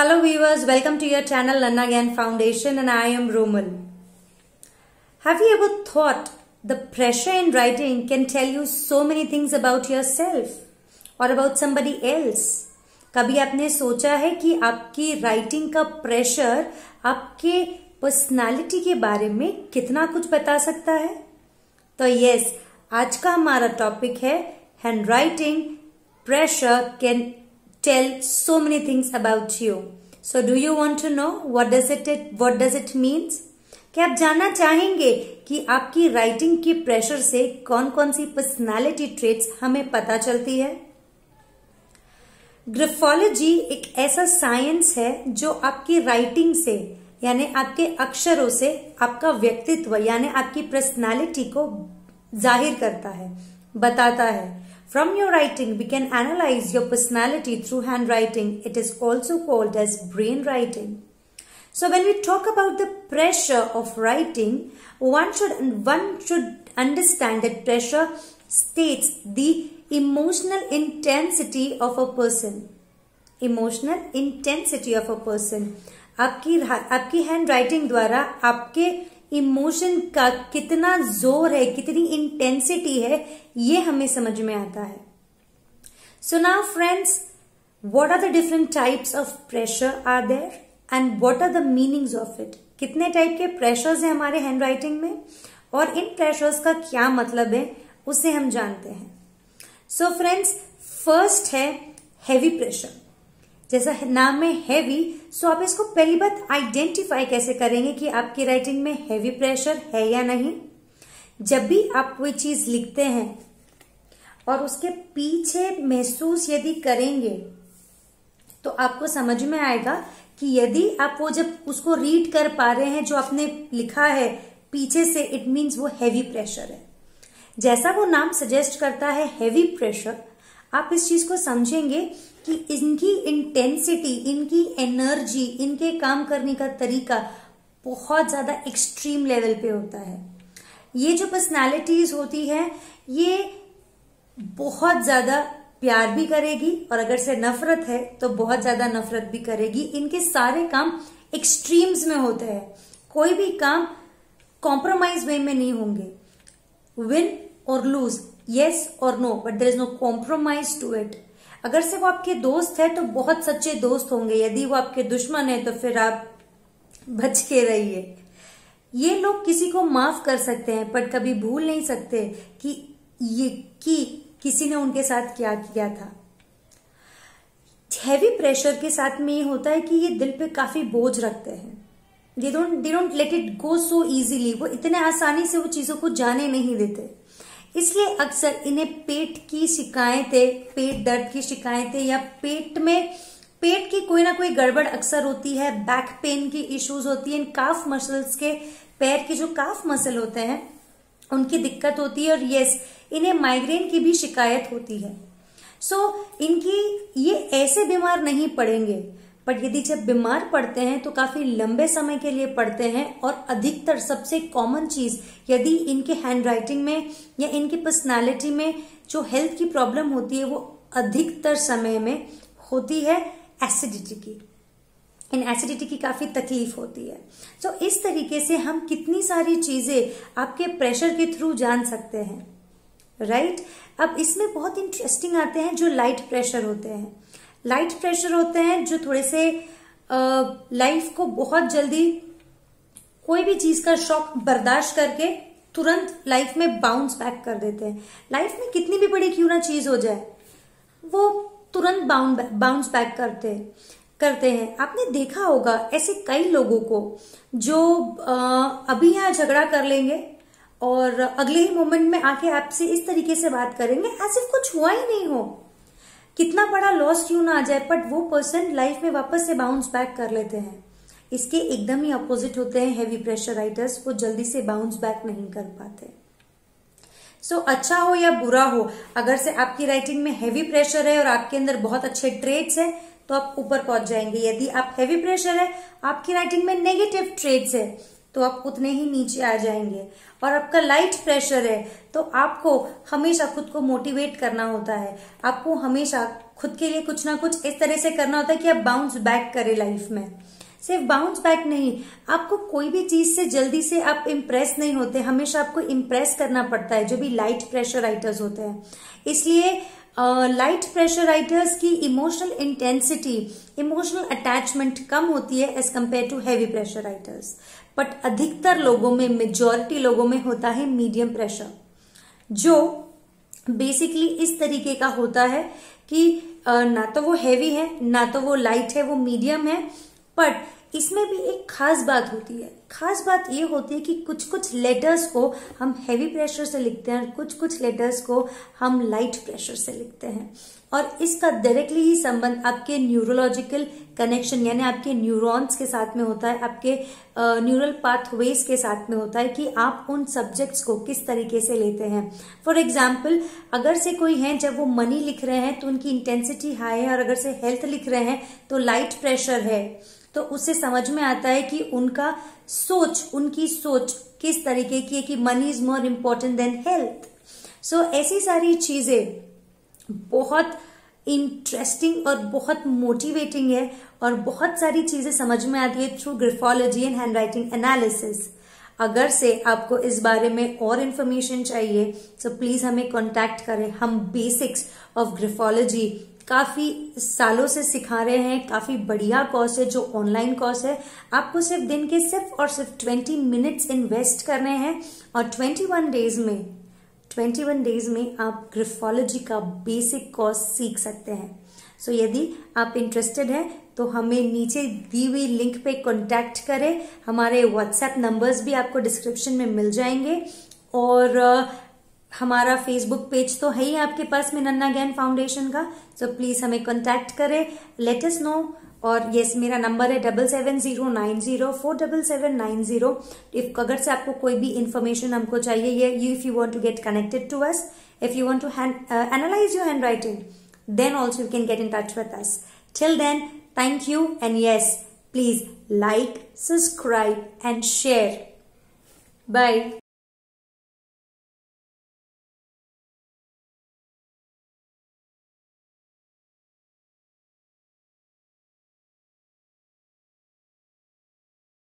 Hello viewers, welcome to your channel Learn Again Foundation and I am Roman. Have you ever thought the pressure in writing can tell you so many things about yourself or about somebody else? कभी आपने सोचा है कि आपकी writing का pressure आपके personality के बारे में कितना कुछ बता सकता है? तो यस, आज का हमारा टॉपिक है hand writing pressure can tell so many things about you. So do you want to know what does it means? क्या आप जानना चाहेंगे कि आपकी राइटिंग की प्रेशर से कौन कौन सी पर्सनालिटी ट्रेट्स हमें पता चलती है? ग्राफोलॉजी एक ऐसा साइंस है जो आपकी राइटिंग से यानी आपके अक्षरों से आपका व्यक्तित्व यानी आपकी पर्सनालिटी को जाहिर करता है, बताता है. From your writing, we can analyze your personality through handwriting. It is also called as brain writing. So when we talk about the pressure of writing, one should understand that pressure states the emotional intensity of a person. Emotional intensity of a person. आपकी handwriting द्वारा आपके emotion का कितना जोर है, कितनी intensity है, ये हमें समझ में आता है. So now friends, what are the different types of pressure are there and what are the meanings of it. कितने टाइप के प्रेशर्स हैं हमारे हैंड राइटिंग में और इन प्रेशर्स का क्या मतलब है उसे हम जानते हैं. सो फ्रेंड्स, फर्स्ट है हैवी प्रेशर. जैसा नाम में हैवी, सो आप इसको पहली बात आइडेंटिफाई कैसे करेंगे कि आपकी राइटिंग में हैवी प्रेशर है या नहीं. जब भी आप कोई चीज लिखते हैं और उसके पीछे महसूस यदि करेंगे तो आपको समझ में आएगा कि यदि आप वो जब उसको रीड कर पा रहे हैं जो आपने लिखा है पीछे से, इट मीन्स वो हैवी प्रेशर है. जैसा वो नाम सजेस्ट करता है हैवी प्रेशर, आप इस चीज को समझेंगे कि इनकी इंटेंसिटी, इनकी एनर्जी, इनके काम करने का तरीका बहुत ज्यादा एक्सट्रीम लेवल पे होता है. ये जो पर्सनालिटीज होती है ये बहुत ज्यादा प्यार भी करेगी और अगर से नफरत है तो बहुत ज्यादा नफरत भी करेगी. इनके सारे काम एक्सट्रीम्स में होते हैं. कोई भी काम कॉम्प्रोमाइज वे में नहीं होंगे. विन और लूज, yes और no, but there is no compromise to it. अगर से वो आपके दोस्त है तो बहुत सच्चे दोस्त होंगे. यदि वो आपके दुश्मन है तो फिर आप बच के रहिए. ये लोग किसी को माफ कर सकते हैं पर कभी भूल नहीं सकते कि किसी ने उनके साथ क्या किया था. हैवी प्रेशर के साथ में ये होता है कि ये दिल पे काफी बोझ रखते हैं. They don't let it go so easily. वो इतने आसानी से वो चीजों को जाने नहीं देते. इसलिए अक्सर इन्हें पेट की शिकायतें, पेट दर्द की शिकायतें या पेट की कोई ना कोई गड़बड़ अक्सर होती है. बैक पेन की इश्यूज होती है. काफ मसल्स के, पैर के जो काफ मसल होते हैं उनकी दिक्कत होती है. और यस, इन्हें माइग्रेन की भी शिकायत होती है. सो ये ऐसे बीमार नहीं पड़ेंगे, बट यदि जब बीमार पड़ते हैं तो काफी लंबे समय के लिए पड़ते हैं. और अधिकतर सबसे कॉमन चीज यदि इनके हैंड राइटिंग में या इनकी पर्सनालिटी में जो हेल्थ की प्रॉब्लम होती है वो अधिकतर समय में होती है एसिडिटी की. इन एसिडिटी की काफी तकलीफ होती है. सो इस तरीके से हम कितनी सारी चीजें आपके प्रेशर के थ्रू जान सकते हैं, राइट. अब इसमें बहुत इंटरेस्टिंग आते हैं जो लाइट प्रेशर होते हैं. लाइट प्रेशर होते हैं जो थोड़े से लाइफ को बहुत जल्दी कोई भी चीज का शॉक बर्दाश्त करके तुरंत लाइफ में बाउंस बैक कर देते हैं. लाइफ में कितनी भी बड़ी क्यों ना चीज हो जाए वो तुरंत बाउंस बैक करते हैं. आपने देखा होगा ऐसे कई लोगों को जो अभी यहाँ झगड़ा कर लेंगे और अगले ही मोमेंट में आके आपसे इस तरीके से बात करेंगे एज इफ कुछ हुआ ही नहीं हो. कितना बड़ा लॉस क्यों ना आ जाए, बट वो पर्सन लाइफ में वापस से बाउंस बैक कर लेते हैं. इसके एकदम ही अपोजिट होते हैं हैवी प्रेशर राइटर्स. वो जल्दी से बाउंस बैक नहीं कर पाते. सो अच्छा हो या बुरा हो, अगर से आपकी राइटिंग में हैवी प्रेशर है और आपके अंदर बहुत अच्छे ट्रेट्स है तो आप ऊपर पहुंच जाएंगे. यदि आप हैवी प्रेशर है, आपकी राइटिंग में नेगेटिव ट्रेट्स है तो आप उतने ही नीचे आ जाएंगे। और आपका लाइट प्रेशर है तो आपको हमेशा खुद को मोटिवेट करना होता है, आपको हमेशा खुद के लिए कुछ ना कुछ इस तरह से करना होता है कि आप बाउंस बैक करें लाइफ में। सिर्फ बाउंस बैक नहीं, आपको कोई भी चीज से जल्दी से आप इम्प्रेस नहीं होते, हमेशा आपको इम्प्रेस करना पड़ता है, जो भी लाइट प्रेशर राइटर्स होते हैं। इसलिए लाइट प्रेशर राइटर्स की इमोशनल इंटेंसिटी, इमोशनल अटैचमेंट कम होती है as compare to heavy pressure writers. But अधिकतर लोगों में, मेजॉरिटी लोगों में होता है मीडियम प्रेशर, जो बेसिकली इस तरीके का होता है कि ना तो वो हैवी है ना तो वो लाइट है, वो मीडियम है। बट इसमें भी एक खास बात होती है, खास बात ये होती है कि कुछ कुछ लेटर्स को हम हैवी प्रेशर से लिखते हैं और कुछ कुछ लेटर्स को हम लाइट प्रेशर से लिखते हैं। और इसका डायरेक्टली ही संबंध आपके न्यूरोलॉजिकल कनेक्शन यानी आपके न्यूरॉन्स के साथ में होता है, आपके न्यूरल पाथवेज के साथ में होता है कि आप उन सब्जेक्ट्स को किस तरीके से लेते हैं। फॉर एग्जाम्पल, अगर से कोई है जब वो मनी लिख रहे हैं तो उनकी इंटेंसिटी हाई है, और अगर से हेल्थ लिख रहे हैं तो लाइट प्रेशर है, तो उससे समझ में आता है कि उनकी सोच किस तरीके की है कि money is more important than health. So ऐसी सारी चीजें बहुत इंटरेस्टिंग और बहुत मोटिवेटिंग है, और बहुत सारी चीजें समझ में आती है through graphology and handwriting analysis. अगर से आपको इस बारे में और इन्फॉर्मेशन चाहिए तो प्लीज हमें कांटेक्ट करें। हम बेसिक्स ऑफ ग्राफोलॉजी काफी सालों से सिखा रहे हैं, काफी बढ़िया कोर्स है जो ऑनलाइन कोर्स है। आपको सिर्फ दिन के सिर्फ और सिर्फ 20 मिनट्स इन्वेस्ट करने हैं, और 21 डेज में आप ग्राफोलॉजी का बेसिक कोर्स सीख सकते हैं। सो यदि आप इंटरेस्टेड हैं तो हमें नीचे दी हुई लिंक पे कांटेक्ट करें। हमारे व्हाट्सएप नंबर्स भी आपको डिस्क्रिप्शन में मिल जाएंगे, और हमारा फेसबुक पेज तो है ही आपके पास में, नन्ना ज्ञान फाउंडेशन का। सो प्लीज हमें कांटेक्ट करें, लेट अस नो। और यस, मेरा नंबर है 7709047790। इफ अगर से आपको कोई भी इंफॉर्मेशन हमको चाहिए, if you want to get connected to us, if you want to analyse your handwriting, then also you can get in touch with us. Till then, thank you, and yes, please like, subscribe and share. Bye.